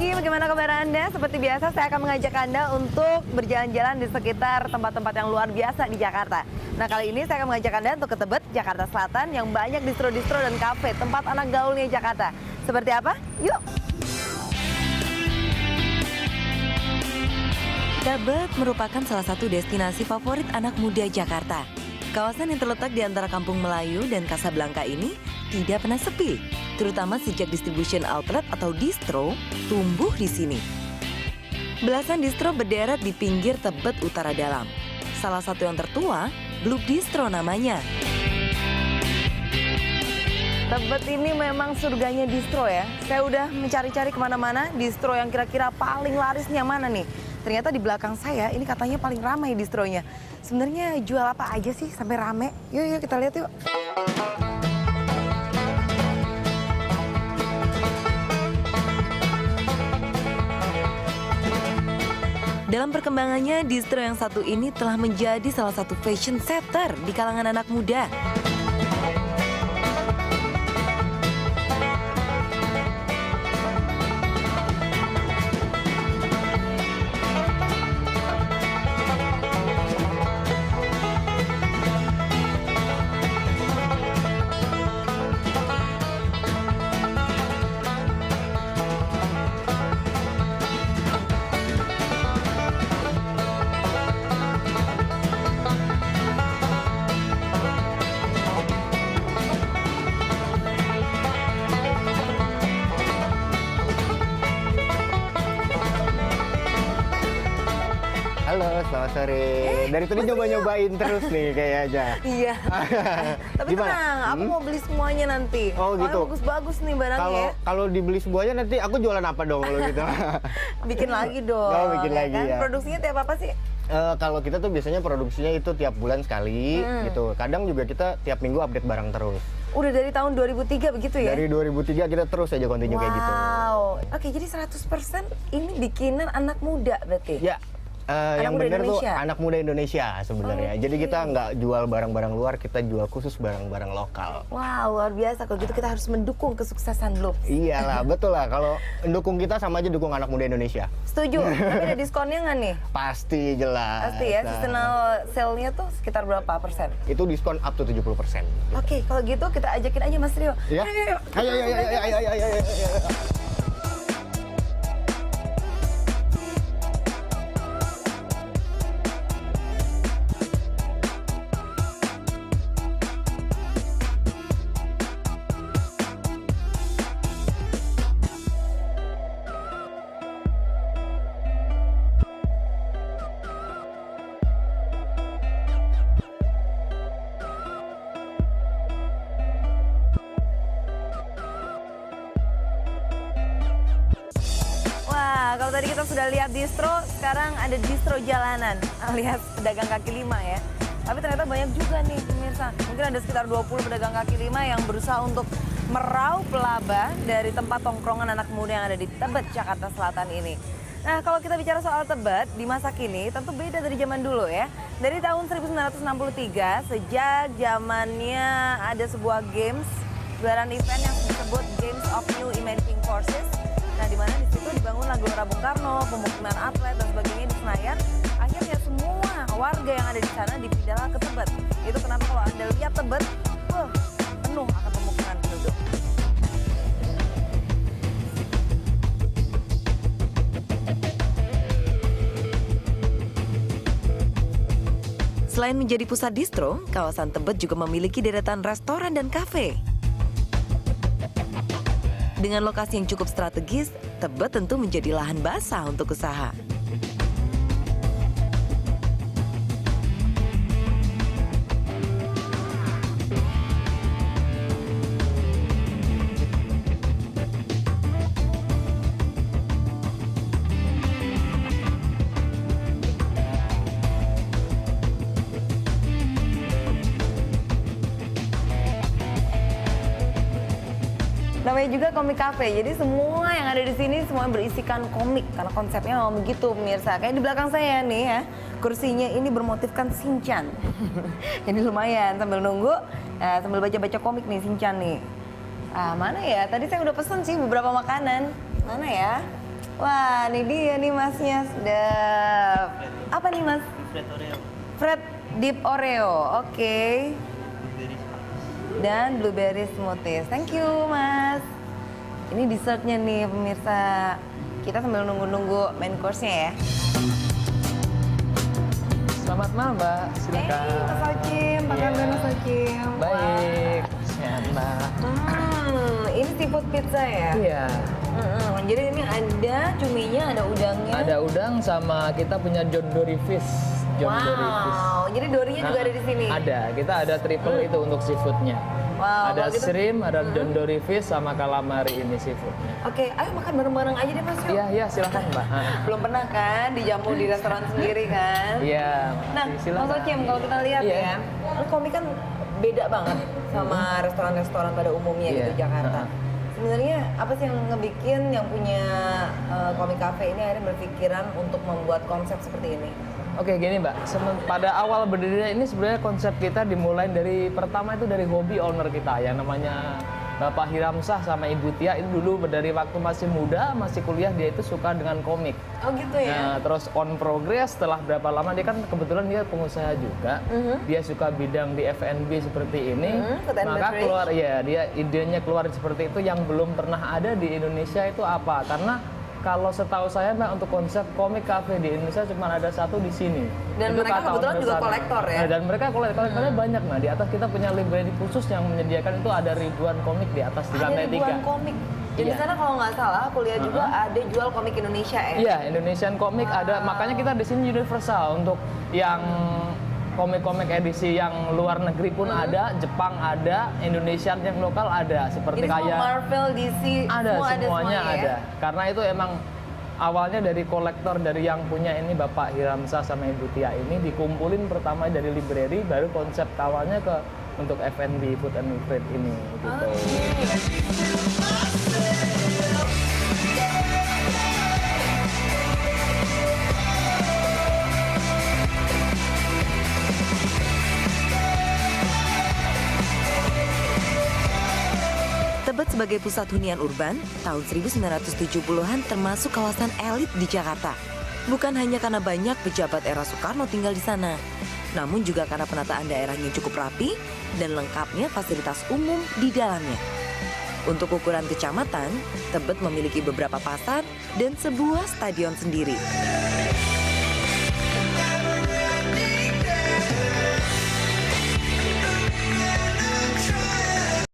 pagi, bagaimana kabar Anda? Seperti biasa saya akan mengajak Anda untuk berjalan-jalan di sekitar tempat-tempat yang luar biasa di Jakarta. Nah kali ini saya akan mengajak Anda untuk ke Tebet, Jakarta Selatan yang banyak distro-distro dan kafe, tempat anak gaulnya Jakarta. Seperti apa? Yuk! Tebet merupakan salah satu destinasi favorit anak muda Jakarta. Kawasan yang terletak di antara Kampung Melayu dan Kasablanka ini tidak pernah sepi, terutama sejak distribution outlet atau distro tumbuh di sini. Belasan distro berderet di pinggir Tebet Utara Dalam. Salah satu yang tertua, Blue Distro namanya. Tebet ini memang surganya distro ya. Saya udah mencari-cari kemana-mana, distro yang kira-kira paling larisnya mana nih. Ternyata di belakang saya ini katanya paling ramai distronya. Sebenarnya jual apa aja sih sampai rame? Yuk kita lihat yuk. Dalam perkembangannya, distro yang satu ini telah menjadi salah satu fashion setter di kalangan anak muda. Halo, selamat sore. Dari tadi nyoba-nyobain terus nih kayaknya. Iya. Tapi Gimana? tenang, aku mau beli semuanya nanti. Oh, gitu. Bagus-bagus nih barangnya. Kalau dibeli semuanya nanti aku jualan apa dong kalau gitu? Bikin lagi dong. Oh, bikin lagi kan? ya. Produksinya tiap apa sih? Kalau kita tuh biasanya produksinya itu tiap bulan sekali gitu. Kadang juga kita tiap minggu update barang terus. Udah dari tahun 2003 begitu ya? Dari 2003 kita terus aja continue kayak gitu. Wow. Oke, jadi 100% ini bikinan anak muda berarti? Ya. Yang muda benar tuh Indonesia? anak muda Indonesia sebenarnya. Jadi kita nggak jual barang-barang luar, kita jual khusus barang-barang lokal. Wow, luar biasa. Kalau gitu kita harus mendukung kesuksesan Blue. Iyalah, betul lah. Kalau mendukung kita sama aja dukung anak muda Indonesia. Setuju. Tapi ada diskonnya nggak nih? Pasti jelas. Pasti ya. Nah, Seasonal sale-nya tuh sekitar berapa persen? itu diskon up to 70%. Oke, kalau gitu kita ajakin aja Mas Rio. Ya? Ayo. Wah, kalau tadi kita sudah lihat distro, sekarang ada distro jalanan alias pedagang kaki lima ya. Tapi ternyata banyak juga nih pemirsa. Mungkin ada sekitar 20 pedagang kaki lima yang berusaha untuk meraup laba dari tempat tongkrongan anak muda yang ada di Tebet, Jakarta Selatan ini. Nah, kalau kita bicara soal Tebet di masa kini tentu beda dari zaman dulu ya. Dari tahun 1963, sejak zamannya ada sebuah games, gelaran event yang disebut Games of New Emerging Forces. Nah, di mana di situ dibangun Gelora Bung Karno, pemukiman atlet dan sebagainya di Senayan. Akhirnya semua warga yang ada di sana dipindahlah ke Tebet. Itu kenapa kalau Anda lihat Tebet, penuh akan pemukiman penduduk. Selain menjadi pusat distro, kawasan Tebet juga memiliki deretan restoran dan kafe. Dengan lokasi yang cukup strategis, Tebet tentu menjadi lahan basah untuk usaha. Namanya juga komik cafe, jadi semua yang ada di sini semua berisikan komik karena konsepnya memang begitu pemirsa. Kayak di belakang saya nih ya, kursinya ini bermotifkan Shinchan. Jadi lumayan sambil nunggu, sambil baca-baca komik nih Shinchan nih. Mana ya? Tadi saya udah pesen sih beberapa makanan. Mana ya? Wah, ini dia nih masnya, sedap. Apa nih mas? Fred Oreo. Fred Deep Oreo, oke. Dan blueberry smoothies. Thank you mas. Ini dessertnya nih pemirsa. Kita sambil nunggu-nunggu main course-nya ya. Selamat malam, Mbak. Silakan. Mas Hakim, apa kabar Mas Hakim? Baik. Sehat, Mbak. Ini seafood pizza ya? Iya. Jadi ini ada cuminya, ada udangnya. Ada udang sama kita punya John Dory Fish. John Dory Fish. Wow, jadi dorinya juga ada di sini. Ada. Kita ada triple itu untuk seafoodnya. Wow, Ada kalau gitu- shrimp, ada John Dory Fish sama calamari ini seafoodnya. Oke, ayo makan bareng-bareng aja deh Mas yuk. Iya, iya, silakan, Mbak. Belum pernah kan dijamu di restoran sendiri kan? Iya. Nah, silakan. Mas Hakim, kalau kita lihat Iya. ya, ini komik kan beda banget sama restoran-restoran pada umumnya Iya. gitu Jakarta. Sebenarnya apa sih yang ngebikin yang punya komik cafe ini akhirnya berpikiran untuk membuat konsep seperti ini? Oke gini Mbak, pada awal berdirinya ini sebenarnya konsep kita dimulai dari pertama itu dari hobi owner kita yang namanya Bapak Hiramsah sama Ibu Tia. Itu dulu dari waktu masih muda, masih kuliah, dia itu suka dengan komik. Oh gitu ya? Nah, terus on progress setelah berapa lama dia kan kebetulan dia pengusaha juga. Dia suka bidang di F&B seperti ini. food and Maka beverage. keluar ya dia idenya keluar seperti itu yang belum pernah ada di Indonesia itu apa? Karena kalau setahu saya Mbak untuk konsep komik cafe di Indonesia cuma ada satu di sini. Dan Itu mereka kata kebetulan owner juga sana. kolektor ya? Nah, dan mereka kolektornya banyak. Nah di atas kita punya library khusus yang menyediakan itu ada ribuan komik di atas di Ada lantai 3. ribuan komik. Dan di Iya. sana kalau nggak salah, aku lihat juga ada jual komik Indonesia ya? Iya, Indonesian komik ada. Makanya kita di sini universal untuk yang komik-komik edisi yang luar negeri pun ada, Jepang ada, Indonesian yang lokal ada. Seperti Jadi semua kayak Marvel, DC, ada semua semuanya semuanya ya? ada. Karena itu emang awalnya dari kolektor dari yang punya ini Bapak Hiramsah sama Ibu Tia ini dikumpulin pertama dari library, baru konsep awalnya ke untuk F&B food and beverage ini gitu. Tebet sebagai pusat hunian urban, tahun 1970-an termasuk kawasan elit di Jakarta. Bukan hanya karena banyak pejabat era Soekarno tinggal di sana, namun juga karena penataan daerahnya cukup rapi dan lengkapnya fasilitas umum di dalamnya. Untuk ukuran kecamatan, Tebet memiliki beberapa pasar dan sebuah stadion sendiri.